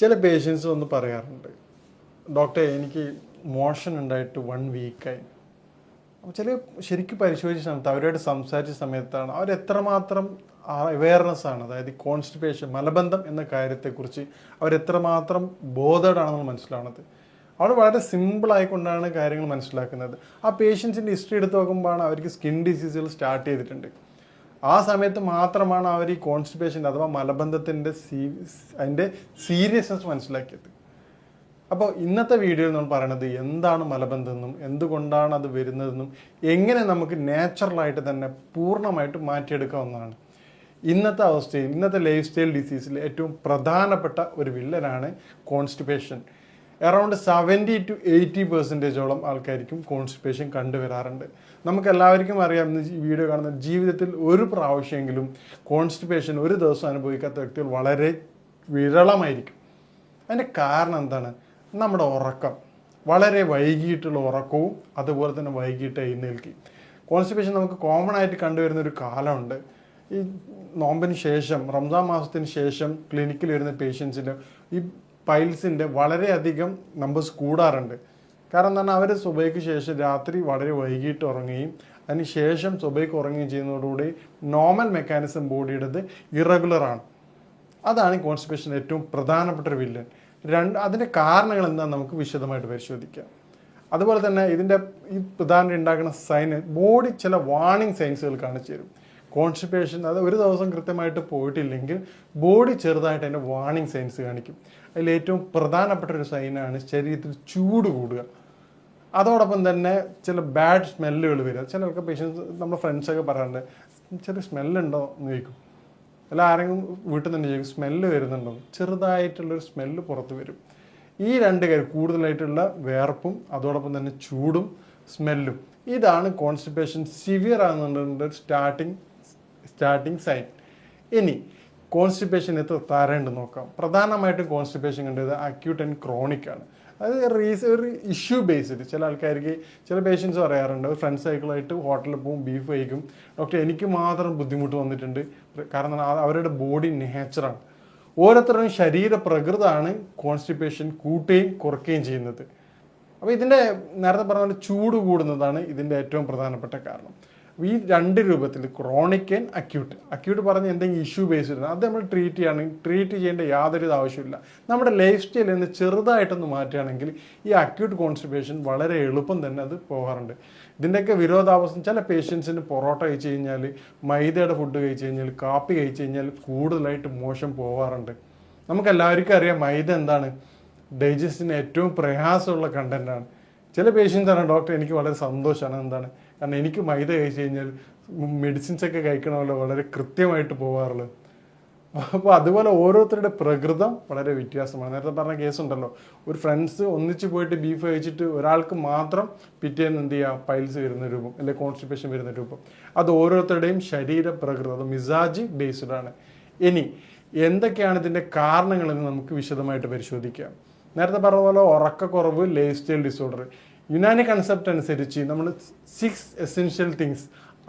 ചില പേഷ്യൻസ് ഒന്ന് പറയാറുണ്ട്, ഡോക്ടറെ എനിക്ക് മോഷൻ ഉണ്ടായിട്ട് 1 വീക്കായി. അപ്പോൾ ചില ശരിക്കും പരിശോധിച്ച സമയത്ത് അവരോട് സംസാരിച്ച സമയത്താണ് അവരെത്രമാത്രം അവെയർനെസ് ആണ്, അതായത് കോൺസ്റ്റിപ്പേഷൻ മലബന്ധം എന്ന കാര്യത്തെക്കുറിച്ച് അവരെത്രമാത്രം ബോധേഡാണെന്ന് മനസ്സിലാവുന്നത്. അവർ വളരെ സിമ്പിൾ ആയിക്കൊണ്ടാണ് കാര്യങ്ങൾ മനസ്സിലാക്കുന്നത്. ആ പേഷ്യൻസിൻ്റെ ഹിസ്റ്ററി എടുത്ത് നോക്കുമ്പോഴാണ് അവർക്ക് സ്കിൻ ഡിസീസുകൾ സ്റ്റാർട്ട് ചെയ്തിട്ടുണ്ട്. ആ സമയത്ത് മാത്രമാണ് അവർ ഈ കോൺസ്റ്റിപ്പേഷൻ അഥവാ മലബന്ധത്തിൻ്റെ അതിൻ്റെ സീരിയസ്നെസ് മനസ്സിലാക്കിയത്. അപ്പോൾ ഇന്നത്തെ വീഡിയോയിൽ നമ്മൾ പറയുന്നത് എന്താണ് മലബന്ധം എന്നും എന്തുകൊണ്ടാണ് അത് വരുന്നതെന്നും എങ്ങനെ നമുക്ക് നാച്ചുറലായിട്ട് തന്നെ പൂർണ്ണമായിട്ട് മാറ്റിയെടുക്കാവുന്നതാണ്. ഇന്നത്തെ അവസ്ഥയിൽ ഇന്നത്തെ ലൈഫ് സ്റ്റൈൽ ഡിസീസിൽ ഏറ്റവും പ്രധാനപ്പെട്ട ഒരു വില്ലനാണ് കോൺസ്റ്റിപ്പേഷൻ. അറൗണ്ട് 70 to 80% ആൾക്കാർക്കും കോൺസ്റ്റിപ്പേഷൻ കണ്ടുവരാറുണ്ട്. നമുക്ക് എല്ലാവർക്കും അറിയാം, ഈ വീഡിയോ കാണുന്ന ജീവിതത്തിൽ ഒരു പ്രാവശ്യമെങ്കിലും കോൺസ്റ്റിപ്പേഷൻ ഒരു ദിവസം അനുഭവിക്കാത്ത വ്യക്തികൾ വളരെ വിരളമായിരിക്കും. അതിൻ്റെ കാരണം എന്താണ്? നമ്മുടെ ഉറക്കം, വളരെ വൈകിട്ടുള്ള ഉറക്കവും അതുപോലെ തന്നെ വൈകിട്ട് എഴുന്നേൽക്കും. കോൺസ്റ്റിപ്പേഷൻ നമുക്ക് കോമൺ ആയിട്ട് കണ്ടുവരുന്ന ഒരു കാലമുണ്ട്. ഈ നോമ്പിന് ശേഷം, റംസാൻ മാസത്തിന് ശേഷം ക്ലിനിക്കിൽ വരുന്ന പേഷ്യൻസിന് ഈ പൈൽസിൻ്റെ വളരെയധികം നമ്പേഴ്സ് കൂടാറുണ്ട്. കാരണം എന്താണ്, അവർ സുബൈക്ക് ശേഷം രാത്രി വളരെ വൈകിട്ട് ഉറങ്ങുകയും അതിന് ശേഷം സുബൈക്ക് ഉറങ്ങുകയും ചെയ്യുന്നതോടുകൂടി നോർമൽ മെക്കാനിസം ബോഡിയുടേത് ഇറഗുലറാണ്. അതാണ് കോൺസ്റ്റിപ്പേഷൻ ഏറ്റവും പ്രധാനപ്പെട്ട ഒരു വില്ലൻ. അതിൻ്റെ കാരണങ്ങൾ എന്താണെന്ന് നമുക്ക് വിശദമായിട്ട് പരിശോധിക്കാം. അതുപോലെ തന്നെ ഇതിൻ്റെ ഈ പ്രധാനം ഉണ്ടാക്കുന്ന സൈന് ബോഡി ചില വാർണിംഗ് സൈൻസുകൾ കാണിച്ചു തരും. കോൺസ്റ്റിപ്പേഷൻ അത് ഒരു ദിവസം കൃത്യമായിട്ട് പോയിട്ടില്ലെങ്കിൽ ബോഡി ചെറുതായിട്ട് അതിൻ്റെ വാർണിംഗ് സൈൻസ് കാണിക്കും. അതിൽ ഏറ്റവും പ്രധാനപ്പെട്ട ഒരു സൈനാണ് ശരീരത്തിൽ ചൂട് കൂടുക. അതോടൊപ്പം തന്നെ ചില ബാഡ് സ്മെല്ലുകൾ വരിക. ചിലർക്ക് പേഷ്യൻസ് നമ്മുടെ ഫ്രണ്ട്സൊക്കെ പറയാറുണ്ട്, ചെറിയ സ്മെല്ലുണ്ടോ എന്ന് ചോദിക്കും. അല്ല ആരെങ്കിലും വീട്ടിൽ നിന്ന് ചോദിക്കും സ്മെല്ല് വരുന്നുണ്ടോ. ചെറുതായിട്ടുള്ളൊരു സ്മെല്ല് പുറത്ത് വരും. ഈ രണ്ട് കാര്യം, കൂടുതലായിട്ടുള്ള വേർപ്പും അതോടൊപ്പം തന്നെ ചൂടും സ്മെല്ലും, ഇതാണ് കോൺസ്റ്റിപ്പേഷൻ സിവിയർ ആകുന്നുണ്ട് സ്റ്റാർട്ടിങ് സൈൻ. ഇനി കോൺസ്റ്റിപ്പേഷൻ എത്ര തരേണ്ടത് നോക്കാം. പ്രധാനമായിട്ടും കോൺസ്റ്റിപ്പേഷൻ കണ്ടത് അക്യൂട്ട് ആൻഡ് ക്രോണിക് ആണ്. അതായത് ഒരു ഇഷ്യൂ ബേസ്ഡ്. ചില ആൾക്കാർക്ക്, ചില പേഷ്യൻസ് പറയാറുണ്ട്, ഫ്രണ്ട് സൈക്കിളായിട്ട് ഹോട്ടലിൽ പോകും, ബീഫ് കഴിക്കും, ഡോക്ടർ എനിക്ക് മാത്രം ബുദ്ധിമുട്ട് വന്നിട്ടുണ്ട്. കാരണം അവരുടെ ബോഡി നേച്ചറാണ്. ഓരോരുത്തരുടെയും ശരീര പ്രകൃതമാണ് കോൺസ്റ്റിപ്പേഷൻ കൂട്ടുകയും കുറയ്ക്കുകയും ചെയ്യുന്നത്. അപ്പോൾ ഇതിൻ്റെ നേരത്തെ പറഞ്ഞ ചൂട് കൂടുന്നതാണ് ഇതിൻ്റെ ഏറ്റവും പ്രധാനപ്പെട്ട കാരണം. ഈ രണ്ട് രൂപത്തിൽ, ക്രോണിക് ആൻഡ് അക്യൂട്ട് പറഞ്ഞ് എന്തെങ്കിലും ഇഷ്യൂ ബേസ്ഡ് വരുന്നത് അത് നമ്മൾ ട്രീറ്റ് ചെയ്യേണ്ട യാതൊരു ആവശ്യമില്ല. നമ്മുടെ ലൈഫ് സ്റ്റൈലിൽ നിന്ന് ചെറുതായിട്ടൊന്ന് മാറ്റുകയാണെങ്കിൽ ഈ അക്യൂട്ട് കോൺസ്റ്റിപ്പേഷൻ വളരെ എളുപ്പം തന്നെ അത് പോകാറുണ്ട്. ഇതിൻ്റെയൊക്കെ വിരോധാഭാസം, ചില പേഷ്യൻസിന് പൊറോട്ട കഴിച്ച് കഴിഞ്ഞാൽ, മൈദയുടെ ഫുഡ് കഴിച്ച് കഴിഞ്ഞാൽ, കാപ്പി കഴിച്ച് കഴിഞ്ഞാൽ കൂടുതലായിട്ട് മോശം പോകാറുണ്ട്. നമുക്കെല്ലാവർക്കും അറിയാം മൈദ എന്താണ്, ഡൈജസ്റ്റിന് ഏറ്റവും പ്രയാസമുള്ള കണ്ടൻറ്റാണ്. ചില പേഷ്യൻസ് ആണ്, ഡോക്ടർ എനിക്ക് വളരെ സന്തോഷമാണ്, എന്താണ്, കാരണം എനിക്ക് മൈദ കഴിച്ച് കഴിഞ്ഞാൽ മെഡിസിൻസൊക്കെ കഴിക്കണമല്ലോ വളരെ കൃത്യമായിട്ട് പോകാറുള്ളത്. അപ്പോൾ അതുപോലെ ഓരോരുത്തരുടെ പ്രകൃതം വളരെ വ്യത്യാസമാണ്. നേരത്തെ പറഞ്ഞ കേസുണ്ടല്ലോ, ഒരു ഫ്രണ്ട്സ് ഒന്നിച്ച് പോയിട്ട് ബീഫ് കഴിച്ചിട്ട് ഒരാൾക്ക് മാത്രം പിറ്റേന്ന് എന്ത് ചെയ്യുക, പൈൽസ് വരുന്ന രൂപം അല്ലെങ്കിൽ കോൺസ്റ്റിപ്പേഷൻ വരുന്ന രൂപം. അത് ഓരോരുത്തരുടെയും ശരീര പ്രകൃതം, അത് മിസാജ് ബേസ്ഡ് ആണ്. ഇനി എന്തൊക്കെയാണ് ഇതിൻ്റെ കാരണങ്ങളെന്ന് നമുക്ക് വിശദമായിട്ട് പരിശോധിക്കാം. നേരത്തെ പറഞ്ഞ പോലെ ഉറക്കക്കുറവ്, life style disorder. Unani concept അനുസരിച്ച് നമ്മൾ 6 എസെൻഷ്യൽ തിങ്സ്,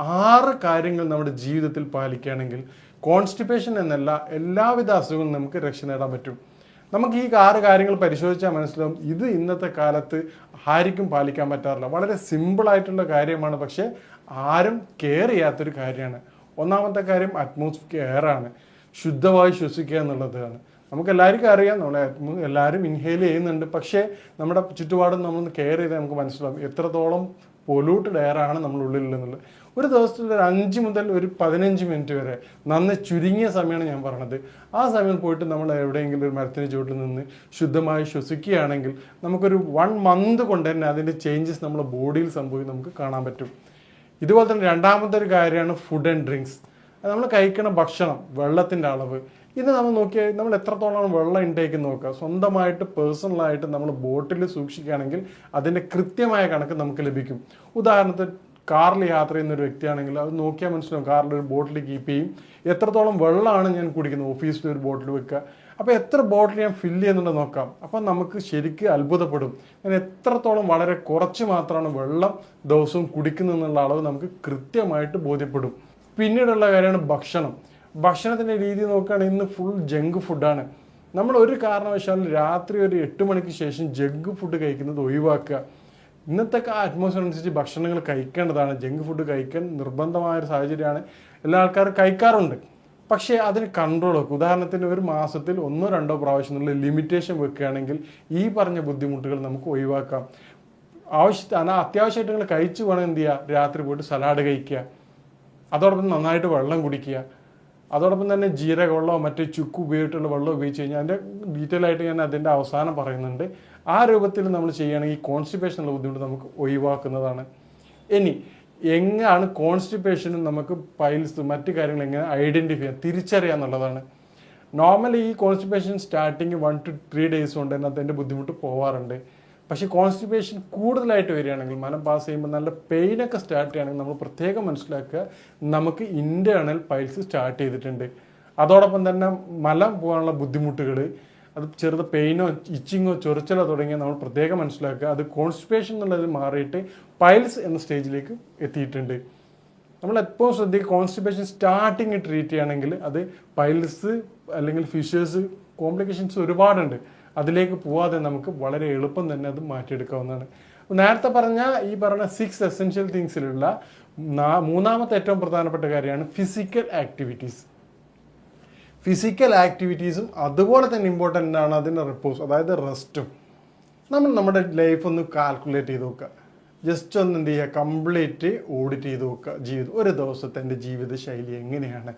6 കാര്യങ്ങൾ നമ്മുടെ ജീവിതത്തിൽ പാലിക്കുകയാണെങ്കിൽ കോൺസ്റ്റിപ്പേഷൻ എന്നല്ല എല്ലാവിധ അസുഖങ്ങളും നമുക്ക് രക്ഷ നേടാൻ പറ്റും. നമുക്ക് ഈ 6 കാര്യങ്ങൾ പരിശോധിച്ചാൽ മനസ്സിലാവും ഇത് ഇന്നത്തെ കാലത്ത് ആർക്കും പാലിക്കാൻ പറ്റാറില്ല. വളരെ സിമ്പിളായിട്ടുള്ള കാര്യമാണ്, പക്ഷേ ആരും കെയർ ചെയ്യാത്തൊരു കാര്യമാണ്. ഒന്നാമത്തെ കാര്യം അറ്റ്മോസ്ഫിയർ എയറാണ്, ശുദ്ധവായു ശ്വസിക്കുക എന്നുള്ളതാണ്. നമുക്ക് എല്ലാവർക്കും അറിയാം, എല്ലാവരും ഇൻഹെയിൽ ചെയ്യുന്നുണ്ട്, പക്ഷേ നമ്മുടെ ചുറ്റുപാടും നമ്മളൊന്ന് കെയർ ചെയ്താൽ നമുക്ക് മനസ്സിലാവും എത്രത്തോളം പൊല്യൂട്ടഡ് എയറാണ് നമ്മുടെ ഉള്ളിലുള്ളത്. ഒരു ദിവസത്തിൽ ഒരു 5 മുതൽ ഒരു 15 മിനിറ്റ് വരെ, നന്ന ചുരുങ്ങിയ സമയമാണ് ഞാൻ പറഞ്ഞത്, ആ സമയം പോയിട്ട് നമ്മൾ എവിടെയെങ്കിലും ഒരു മരത്തിന് ചുവട്ടിൽ നിന്ന് ശുദ്ധമായി ശ്വസിക്കുകയാണെങ്കിൽ നമുക്കൊരു 1 മന്ത് കൊണ്ട് തന്നെ അതിൻ്റെ ചേഞ്ചസ് നമ്മുടെ ബോഡിയിൽ സംഭവിക്കും നമുക്ക് കാണാൻ പറ്റും. ഇതുപോലെ തന്നെ രണ്ടാമത്തെ ഒരു കാര്യമാണ് ഫുഡ് ആൻഡ് ഡ്രിങ്ക്സ്. നമ്മൾ കഴിക്കുന്ന ഭക്ഷണം, വെള്ളത്തിൻ്റെ അളവ്, ഇത് നമ്മൾ നോക്കിയാൽ നമ്മൾ എത്രത്തോളം വെള്ളം ഇൻടേക്ക് നോക്കുക. സ്വന്തമായിട്ട് പേഴ്സണലായിട്ട് നമ്മൾ ബോട്ടിൽ സൂക്ഷിക്കുകയാണെങ്കിൽ അതിൻ്റെ കൃത്യമായ കണക്ക് നമുക്ക് ലഭിക്കും. ഉദാഹരണത്തിന് കാറിൽ യാത്ര ചെയ്യുന്ന ഒരു വ്യക്തിയാണെങ്കിൽ അത് നോക്കിയാൽ മനസ്സിലാവും, കാറിൽ ഒരു ബോട്ടിൽ കീപ്പ് ചെയ്യും, എത്രത്തോളം വെള്ളമാണ് ഞാൻ കുടിക്കുന്നത്, ഓഫീസിൽ ഒരു ബോട്ടിൽ വെക്കുക, അപ്പോൾ എത്ര ബോട്ടിൽ ഞാൻ ഫില്ല് ചെയ്യുന്നുണ്ട് നോക്കാം. അപ്പം നമുക്ക് ശരിക്കും അത്ഭുതപ്പെടും, ഞാൻ എത്രത്തോളം വളരെ കുറച്ച് മാത്രമാണ് വെള്ളം ദിവസവും കുടിക്കുന്നതെന്നുള്ള അളവ് നമുക്ക് കൃത്യമായിട്ട് ബോധ്യപ്പെടും. പിന്നീടുള്ള കാര്യമാണ് ഭക്ഷണം. ഭക്ഷണത്തിൻ്റെ രീതി നോക്കുകയാണെങ്കിൽ ഇന്ന് ഫുൾ ജങ്ക് ഫുഡാണ്. നമ്മൾ ഒരു കാരണവശാലും രാത്രി ഒരു 8 മണിക്ക് ശേഷം ജങ്ക് ഫുഡ് കഴിക്കുന്നത് ഒഴിവാക്കുക. ഇന്നത്തെ അറ്റ്മോസ്ഫിയർ അനുസരിച്ച് ഭക്ഷണങ്ങൾ കഴിക്കേണ്ടതാണ്. ജങ്ക് ഫുഡ് കഴിക്കാൻ നിർബന്ധമായൊരു സാഹചര്യമാണ്. എല്ലാ ആൾക്കാരും കഴിക്കാറുണ്ട്. പക്ഷേ അതിന് കൺട്രോൾ വെക്കുക. ഉദാഹരണത്തിന് ഒരു മാസത്തിൽ 1-2 പ്രാവശ്യം എന്നുള്ള ലിമിറ്റേഷൻ വെക്കുകയാണെങ്കിൽ ഈ പറഞ്ഞ ബുദ്ധിമുട്ടുകൾ നമുക്ക് ഒഴിവാക്കാം. അത്യാവശ്യമായിട്ട് നിങ്ങൾ കഴിച്ചു വേണം എന്ത് ചെയ്യുക, രാത്രി പോയിട്ട് സലാഡ് കഴിക്കുക. അതോടൊപ്പം നന്നായിട്ട് വെള്ളം കുടിക്കുക. അതോടൊപ്പം തന്നെ ജീരകവെള്ളമോ മറ്റേ ചുക്ക് ഉപയോഗിച്ചിട്ടുള്ള വെള്ളം ഉപയോഗിച്ച് കഴിഞ്ഞാൽ അതിൻ്റെ ഡീറ്റെയിൽ ആയിട്ട് ഞാൻ അതിൻ്റെ അവസാനം പറയുന്നുണ്ട്. ആ രൂപത്തിൽ നമ്മൾ ചെയ്യുകയാണെങ്കിൽ ഈ കോൺസ്റ്റിപ്പേഷനുള്ള ബുദ്ധിമുട്ട് നമുക്ക് ഒഴിവാക്കുന്നതാണ്. ഇനി എങ്ങനെയാണ് കോൺസ്റ്റിപ്പേഷനും നമുക്ക് പൈൽസ് മറ്റു കാര്യങ്ങൾ എങ്ങനെ ഐഡൻറ്റിഫൈ ചെയ്യാം, തിരിച്ചറിയാം എന്നുള്ളതാണ്. നോർമലി ഈ കോൺസ്റ്റിപ്പേഷൻ സ്റ്റാർട്ടിങ് 1 to 3 days കൊണ്ട് തന്നെ അതിൻ്റെ ബുദ്ധിമുട്ട് പോവാറുണ്ട്. പക്ഷേ കോൺസ്റ്റിപ്പേഷൻ കൂടുതലായിട്ട് വരികയാണെങ്കിൽ, മലം പാസ് ചെയ്യുമ്പോൾ നല്ല പെയിനൊക്കെ സ്റ്റാർട്ട് ചെയ്യുകയാണെങ്കിൽ നമ്മൾ പ്രത്യേകം മനസ്സിലാക്കുക നമുക്ക് ഇൻറ്റേർണൽ പൈൽസ് സ്റ്റാർട്ട് ചെയ്തിട്ടുണ്ട്. അതോടൊപ്പം തന്നെ മലം പോകാനുള്ള ബുദ്ധിമുട്ടുകൾ, അത് ചെറുത് പെയിനോ ഇച്ചിങ്ങോ ചൊറിച്ചലോ തുടങ്ങിയാൽ നമ്മൾ പ്രത്യേകം മനസ്സിലാക്കുക അത് കോൺസ്റ്റിപ്പേഷൻ എന്നുള്ളത് മാറിയിട്ട് പൈൽസ് എന്ന സ്റ്റേജിലേക്ക് എത്തിയിട്ടുണ്ട്. നമ്മൾ എപ്പോഴും ശ്രദ്ധിക്കുക, കോൺസ്റ്റിപ്പേഷൻ സ്റ്റാർട്ടിങ് ട്രീറ്റ് ചെയ്യുകയാണെങ്കിൽ അത് പൈൽസ് അല്ലെങ്കിൽ ഫിഷേഴ്സ് കോംപ്ലിക്കേഷൻസ് ഒരുപാടുണ്ട്. അതിലേക്ക് പോവാതെ നമുക്ക് വളരെ എളുപ്പം തന്നെ അത് മാറ്റിയെടുക്കാവുന്നതാണ്. നേരത്തെ പറഞ്ഞ ഈ പറഞ്ഞ 6 എസെൻഷ്യൽ തിങ്സിലുള്ള മൂന്നാമത്തെ ഏറ്റവും പ്രധാനപ്പെട്ട കാര്യമാണ് ഫിസിക്കൽ ആക്ടിവിറ്റീസ്. ഫിസിക്കൽ ആക്ടിവിറ്റീസും അതുപോലെ തന്നെ ഇമ്പോർട്ടൻ്റ് ആണ് അതിൻ്റെ റിപ്പോസ്, അതായത് റെസ്റ്റും. നമ്മൾ നമ്മുടെ ലൈഫ് ഒന്ന് കാൽക്കുലേറ്റ് ചെയ്ത് നോക്കുക. ജസ്റ്റ് ഒന്ന് എന്ത് ചെയ്യുക, കംപ്ലീറ്റ് ഓഡിറ്റ് ചെയ്ത് നോക്കുക. ഒരു ദിവസത്തെ എൻ്റെ ജീവിത ശൈലി എങ്ങനെയാണ്,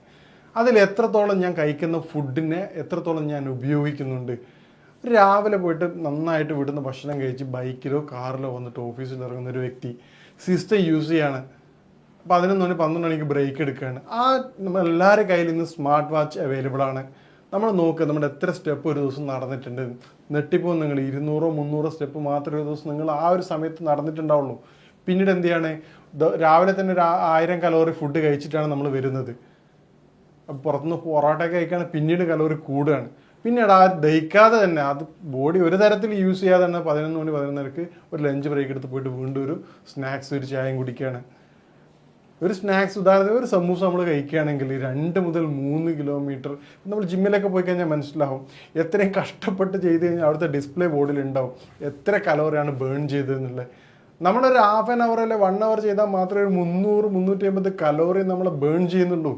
അതിൽ എത്രത്തോളം ഞാൻ കഴിക്കുന്ന ഫുഡിനെ എത്രത്തോളം ഞാൻ ഉപയോഗിക്കുന്നുണ്ട്. രാവിലെ പോയിട്ട് നന്നായിട്ട് വിടുന്ന ഭക്ഷണം കഴിച്ച് ബൈക്കിലോ കാറിലോ വന്നിട്ട് ഓഫീസിൽ ഇറങ്ങുന്ന ഒരു വ്യക്തി സിസ്റ്റം യൂസ് ചെയ്യാണ്. 11-12 മണിക്ക് ബ്രേക്ക് എടുക്കുകയാണ്. നമ്മൾ എല്ലാവരുടെ കയ്യിൽ ഇന്ന് സ്മാർട്ട് വാച്ച് അവൈലബിൾ ആണ്. നമ്മൾ നോക്കുക നമ്മുടെ എത്ര സ്റ്റെപ്പ് ഒരു ദിവസം നടന്നിട്ടുണ്ട്. നെട്ടിപ്പോൾ നിങ്ങൾ 200-300 സ്റ്റെപ്പ് മാത്രമേ ഒരു ദിവസം നിങ്ങൾ ആ ഒരു സമയത്ത് നടന്നിട്ടുണ്ടാവുള്ളൂ. പിന്നീട് എന്ത് ചെയ്യാണ്, രാവിലെ തന്നെ ഒരു 1000 കലോറി ഫുഡ് കഴിച്ചിട്ടാണ് നമ്മൾ വരുന്നത്. പുറത്തുനിന്ന് പൊറോട്ടയൊക്കെ കഴിക്കുകയാണ്, പിന്നീട് കലോറി കൂടുകയാണ്. പിന്നീട് ആ ദഹിക്കാതെ തന്നെ അത് ബോഡി ഒരു തരത്തിൽ യൂസ് ചെയ്യാതെ തന്നെ 11 മണി 11:30 ഒരു ലഞ്ച് ബ്രേക്ക് എടുത്ത് പോയിട്ട് വീണ്ടും ഒരു സ്നാക്സ് ഒരു ചായയും കുടിക്കുകയാണ്. ഒരു സ്നാക്സ് ഉദാഹരണത്തിന് ഒരു സമൂസ നമ്മൾ കഴിക്കുകയാണെങ്കിൽ 2 മുതൽ 3 കിലോമീറ്റർ നമ്മൾ ജിമ്മിലൊക്കെ പോയി കഴിഞ്ഞാൽ മനസ്സിലാവും എത്രയും കഷ്ടപ്പെട്ട് ചെയ്ത് കഴിഞ്ഞാൽ അവിടുത്തെ ഡിസ്പ്ലേ ബോർഡിൽ ഉണ്ടാവും എത്ര കലോറിയാണ് ബേൺ ചെയ്തതെന്നുള്ളത്. നമ്മളൊരു ഹാഫ് ആൻ അവർ അല്ലെ 1 hour ചെയ്താൽ മാത്രമേ ഒരു 300-350 കലോറി നമ്മൾ ബേൺ ചെയ്യുന്നുള്ളൂ.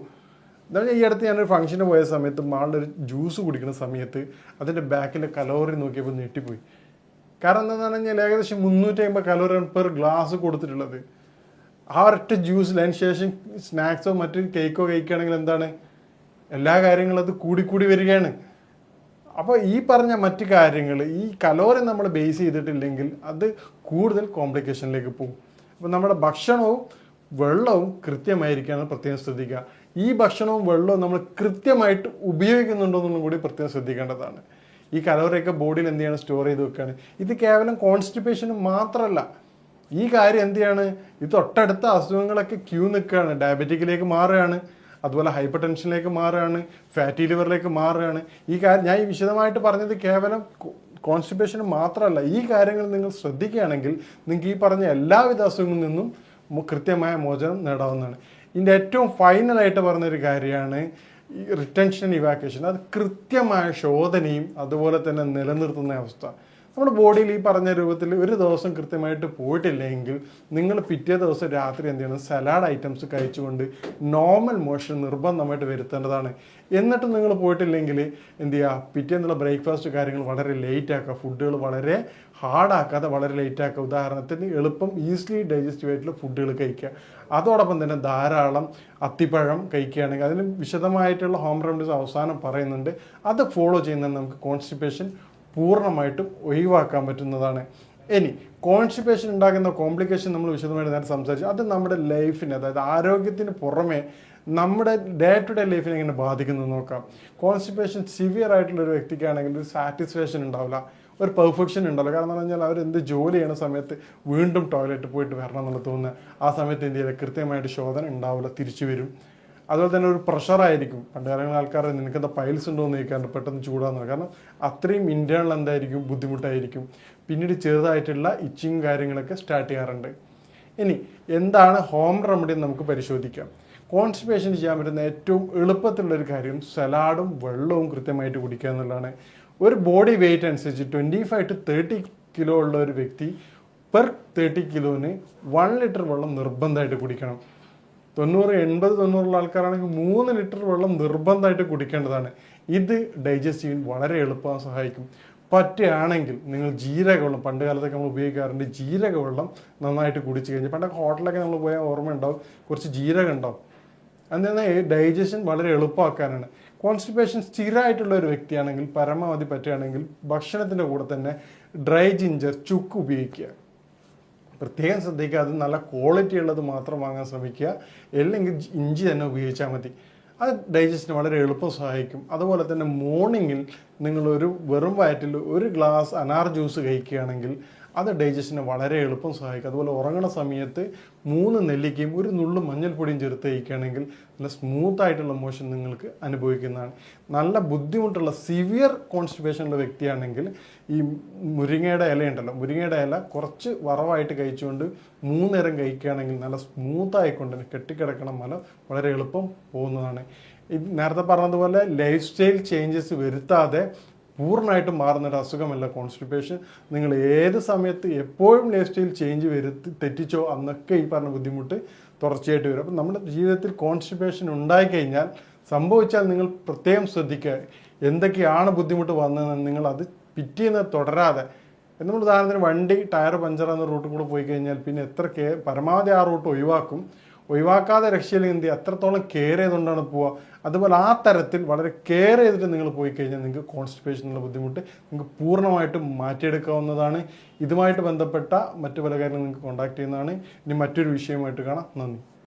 എന്നാൽ ഈ അടുത്ത് ഞാനൊരു ഫംഗ്ഷന് പോയ സമയത്ത് മാളിലൊരു ജ്യൂസ് കുടിക്കുന്ന സമയത്ത് അതിൻ്റെ ബാക്കിലെ കലോറി നോക്കിയപ്പോൾ ഞെട്ടിപ്പോയി. കാരണം എന്താണെന്ന് പറഞ്ഞാൽ ഏകദേശം 350 കലോറിയാണ് പെർ ഗ്ലാസ് കൊടുത്തിട്ടുള്ളത്. ആ ഒരൊറ്റ ജ്യൂസിൽ അതിന് ശേഷം സ്നാക്സോ മറ്റു കേക്കോ കഴിക്കുകയാണെങ്കിൽ എന്താണ്, എല്ലാ കാര്യങ്ങളും അത് കൂടിക്കൂടി വരികയാണ്. അപ്പോൾ ഈ പറഞ്ഞ മറ്റു കാര്യങ്ങൾ ഈ കലോറി നമ്മൾ ബേസ് ചെയ്തിട്ടില്ലെങ്കിൽ അത് കൂടുതൽ കോംപ്ലിക്കേഷനിലേക്ക് പോകും. അപ്പോൾ നമ്മുടെ ഭക്ഷണവും വെള്ളവും കൃത്യമായിരിക്കാനും പ്രത്യേകം ശ്രദ്ധിക്കുക. ഈ ഭക്ഷണവും വെള്ളവും നമ്മൾ കൃത്യമായിട്ട് ഉപയോഗിക്കുന്നുണ്ടോ എന്നുള്ളതും കൂടി പ്രത്യേകം ശ്രദ്ധിക്കേണ്ടതാണ്. ഈ കലോറിയൊക്കെ ബോഡിയിൽ എന്ത് ചെയ്യണം, സ്റ്റോർ ചെയ്ത് വെക്കുകയാണ്. ഇത് കേവലം കോൺസ്റ്റിപ്പേഷന് മാത്രമല്ല, ഈ കാര്യം എന്ത് ചെയ്യാണ്, ഇത് തൊട്ടടുത്ത അസുഖങ്ങളൊക്കെ ക്യൂ നിൽക്കുകയാണ്. ഡയബറ്റിക്കിലേക്ക് മാറുകയാണ്, അതുപോലെ ഹൈപ്പർ ടെൻഷനിലേക്ക് മാറുകയാണ്, ഫാറ്റി ലിവറിലേക്ക് മാറുകയാണ്. ഈ കാര്യം ഞാൻ ഈ വിശദമായിട്ട് പറഞ്ഞത് കേവലം കോൺസ്റ്റിപ്പേഷന് മാത്രമല്ല. ഈ കാര്യങ്ങൾ നിങ്ങൾ ശ്രദ്ധിക്കുകയാണെങ്കിൽ നിങ്ങൾക്ക് ഈ പറഞ്ഞ എല്ലാവിധ അസുഖങ്ങളിൽ നിന്നും കൃത്യമായ മോചനം നേടാവുന്നതാണ്. ഇതിൻ്റെ ഏറ്റവും ഫൈനലായിട്ട് പറഞ്ഞൊരു കാര്യമാണ് ഈ റിട്ടൻഷൻ ഇവാക്വേഷൻ. അത് കൃത്യമായ ശോധനയും അതുപോലെ തന്നെ നിലനിർത്തുന്ന അവസ്ഥ. നമ്മുടെ ബോഡിയിൽ ഈ പറഞ്ഞ രൂപത്തിൽ ഒരു ദിവസം കൃത്യമായിട്ട് പോയിട്ടില്ലെങ്കിൽ നിങ്ങൾ പിറ്റേ ദിവസം രാത്രി എന്ത് ചെയ്യണം, സലാഡ് ഐറ്റംസ് കഴിച്ചുകൊണ്ട് നോർമൽ മോഷൻ നിർബന്ധമായിട്ട് വരുത്തേണ്ടതാണ്. എന്നിട്ട് നിങ്ങൾ പോയിട്ടില്ലെങ്കിൽ എന്ത് ചെയ്യുക, പിറ്റേന്നുള്ള ബ്രേക്ക്ഫാസ്റ്റ് കാര്യങ്ങൾ വളരെ ലേറ്റ് ആക്കുക, ഫുഡുകൾ വളരെ ഹാർഡാക്കാതെ വളരെ ലേറ്റ് ആക്കുക. ഉദാഹരണത്തിന് എളുപ്പം ഈസിലി ഡൈജസ്റ്റീവ് ആയിട്ടുള്ള ഫുഡുകൾ കഴിക്കുക. അതോടൊപ്പം തന്നെ ധാരാളം അത്തിപ്പഴം കഴിക്കുകയാണെങ്കിൽ അതിന് വിശദമായിട്ടുള്ള ഹോം റെമഡീസ് അവസാനം പറയുന്നുണ്ട്. അത് ഫോളോ ചെയ്യുന്നത് നമുക്ക് കോൺസ്റ്റിപ്പേഷൻ പൂർണ്ണമായിട്ടും ഒഴിവാക്കാൻ പറ്റുന്നതാണ്. ഇനി കോൺസ്റ്റിപ്പേഷൻ ഉണ്ടാകുന്ന കോംപ്ലിക്കേഷൻ നമ്മൾ വിശദമായിട്ട് നേരത്തെ സംസാരിച്ചു. അത് നമ്മുടെ ലൈഫിനെ, അതായത് ആരോഗ്യത്തിന് പുറമെ നമ്മുടെ ഡേ ടു ഡേ ലൈഫിനെ എങ്ങനെ ബാധിക്കുന്നത് നോക്കാം. കോൺസ്റ്റിപ്പേഷൻ സിവിയർ ആയിട്ടുള്ള ഒരു വ്യക്തിക്കാണെങ്കിൽ ഒരു സാറ്റിസ്ഫാക്ഷൻ ഉണ്ടാവില്ല, ഒരു പെർഫെക്ഷൻ ഉണ്ടാവില്ല. കാരണം എന്ന് പറഞ്ഞാൽ അവരെന്ത് ജോലി ചെയ്യണ സമയത്ത് വീണ്ടും ടോയ്ലറ്റ് പോയിട്ട് വരണം എന്നുള്ള തോന്നുന്നത്. ആ സമയത്ത് എന്ത് ചെയ്യില്ല, കൃത്യമായിട്ട് ശോധന ഉണ്ടാവില്ല, തിരിച്ചു വരും. അതുപോലെ തന്നെ ഒരു പ്രഷറായിരിക്കും. പണ്ട് കാലങ്ങളിൽ ആൾക്കാർ നിനക്കെന്താ പൈൽസ് ഉണ്ടോ എന്ന് ചോദിക്കാറുണ്ട്, പെട്ടെന്ന് ചൂടാന്ന്. കാരണം അത്രയും ഇൻറ്റേർണൽ എന്തായിരിക്കും, ബുദ്ധിമുട്ടായിരിക്കും. പിന്നീട് ചെറുതായിട്ടുള്ള ഇച്ചിങ് കാര്യങ്ങളൊക്കെ സ്റ്റാർട്ട് ചെയ്യാറുണ്ട്. ഇനി എന്താണ് ഹോം റെമഡി നമുക്ക് പരിശോധിക്കാം. കോൺസ്റ്റിപ്പേഷൻ ചെയ്യാൻ പറ്റുന്ന ഏറ്റവും എളുപ്പത്തിലുള്ളൊരു കാര്യം സലാഡും വെള്ളവും കൃത്യമായിട്ട് കുടിക്കുക എന്നുള്ളതാണ്. ഒരു ബോഡി വെയിറ്റ് അനുസരിച്ച് 25 to 30 കിലോ ഉള്ള ഒരു വ്യക്തി പെർ 30 കിലോന് 1 ലിറ്റർ വെള്ളം നിർബന്ധമായിട്ട് കുടിക്കണം. 90 ആൾക്കാരാണെങ്കിൽ 3 ലിറ്റർ വെള്ളം നിർബന്ധമായിട്ട് കുടിക്കേണ്ടതാണ്. ഇത് ഡൈജസ്റ്റ് ചെയ്യാൻ വളരെ എളുപ്പമായി സഹായിക്കും. പറ്റുകയാണെങ്കിൽ നിങ്ങൾ ജീരകവെള്ളം, പണ്ട് കാലത്തൊക്കെ നമ്മൾ ഉപയോഗിക്കാറുണ്ട്, ജീരകവെള്ളം നന്നായിട്ട് കുടിച്ചു കഴിഞ്ഞാൽ, പണ്ടൊക്കെ ഹോട്ടലൊക്കെ നമ്മൾ പോയാൽ ഓർമ്മ ഉണ്ടാവും, കുറച്ച് ജീരകം ഉണ്ടാവും. എന്നാൽ ഡൈജഷൻ വളരെ എളുപ്പമാക്കാനാണ്. കോൺസ്റ്റിപ്പേഷൻ സ്ഥിരമായിട്ടുള്ള ഒരു വ്യക്തിയാണെങ്കിൽ പരമാവധി പറ്റുകയാണെങ്കിൽ ഭക്ഷണത്തിൻ്റെ കൂടെ തന്നെ ഡ്രൈ ജിഞ്ചർ, ചുക്ക് ഉപയോഗിക്കുക. പ്രത്യേകം ശ്രദ്ധിക്കുക, അത് നല്ല ക്വാളിറ്റി ഉള്ളത് മാത്രം വാങ്ങാൻ ശ്രമിക്കുക. അല്ലെങ്കിൽ ഇഞ്ചി തന്നെ ഉപയോഗിച്ചാൽ മതി. അത് ഡൈജസ്റ്റിന് വളരെ എളുപ്പം സഹായിക്കും. അതുപോലെ തന്നെ മോർണിംഗിൽ നിങ്ങളൊരു വെറും വയറ്റിൽ ഒരു ഗ്ലാസ് അനാർ ജ്യൂസ് കഴിക്കുകയാണെങ്കിൽ അത് ഡൈജസ്റ്റിനെ വളരെ എളുപ്പം സഹായിക്കും. അതുപോലെ ഉറങ്ങുന്ന സമയത്ത് 3 നെല്ലിക്കയും ഒരു നുള്ളു മഞ്ഞൾപ്പൊടിയും ചേർത്ത് കഴിക്കുകയാണെങ്കിൽ നല്ല സ്മൂത്തായിട്ടുള്ള മോഷൻ നിങ്ങൾക്ക് അനുഭവിക്കുന്നതാണ്. നല്ല ബുദ്ധിമുട്ടുള്ള സിവിയർ കോൺസ്റ്റിപ്പേഷനുള്ള വ്യക്തിയാണെങ്കിൽ ഈ മുരിങ്ങയുടെ ഇല ഉണ്ടല്ലോ, മുരിങ്ങയുടെ ഇല കുറച്ച് വറവായിട്ട് കഴിച്ചുകൊണ്ട് 3 നേരം കഴിക്കുകയാണെങ്കിൽ നല്ല സ്മൂത്തായിക്കൊണ്ട് കെട്ടിക്കിടക്കണ മല വളരെ എളുപ്പം പോകുന്നതാണ്. നേരത്തെ പറഞ്ഞതുപോലെ ലൈഫ് സ്റ്റൈൽ ചേഞ്ചസ് വരുത്താതെ പൂർണ്ണമായിട്ടും മാറുന്നൊരു അസുഖമല്ല കോൺസ്റ്റിപ്പേഷൻ. നിങ്ങൾ ഏത് സമയത്ത് എപ്പോഴും ലൈഫ് സ്റ്റൈൽ ചേഞ്ച് തെറ്റിച്ചോ അന്നൊക്കെ ഈ പറഞ്ഞ ബുദ്ധിമുട്ട് തുടർച്ചയായിട്ട് വരും. അപ്പം നമ്മുടെ ജീവിതത്തിൽ കോൺസ്റ്റിപ്പേഷൻ ഉണ്ടായിക്കഴിഞ്ഞാൽ സംഭവിച്ചാൽ നിങ്ങൾ പ്രത്യേകം ശ്രദ്ധിക്കുക, എന്തൊക്കെയാണ് ബുദ്ധിമുട്ട് വന്നതെന്ന്. നിങ്ങൾ അത് പിറ്റേന്ന് തുടരാതെ, നമ്മൾ ഉദാഹരണത്തിന് വണ്ടി ടയർ പഞ്ചറാകുന്ന റൂട്ടും കൂടെ പോയി കഴിഞ്ഞാൽ പിന്നെ എത്ര പരമാവധി ആ റൂട്ട് ഒഴിവാക്കാതെ രക്ഷയില്ലെങ്കിൽ എന്ത് ചെയ്യുക, എത്രത്തോളം കെയർ ചെയ്തുകൊണ്ടാണ് പോവുക. അതുപോലെ ആ തരത്തിൽ വളരെ കെയർ ചെയ്തിട്ട് നിങ്ങൾ പോയി കഴിഞ്ഞാൽ നിങ്ങൾക്ക് കോൺസ്റ്റിപ്പേഷനുള്ള ബുദ്ധിമുട്ട് നിങ്ങൾക്ക് പൂർണ്ണമായിട്ടും മാറ്റിയെടുക്കാവുന്നതാണ്. ഇതുമായിട്ട് ബന്ധപ്പെട്ട മറ്റു പല കാര്യങ്ങളും നിങ്ങൾക്ക് കോൺടാക്ട് ചെയ്യുന്നതാണ്. ഇനി മറ്റൊരു വിഷയമായിട്ട് കാണാം. നന്ദി.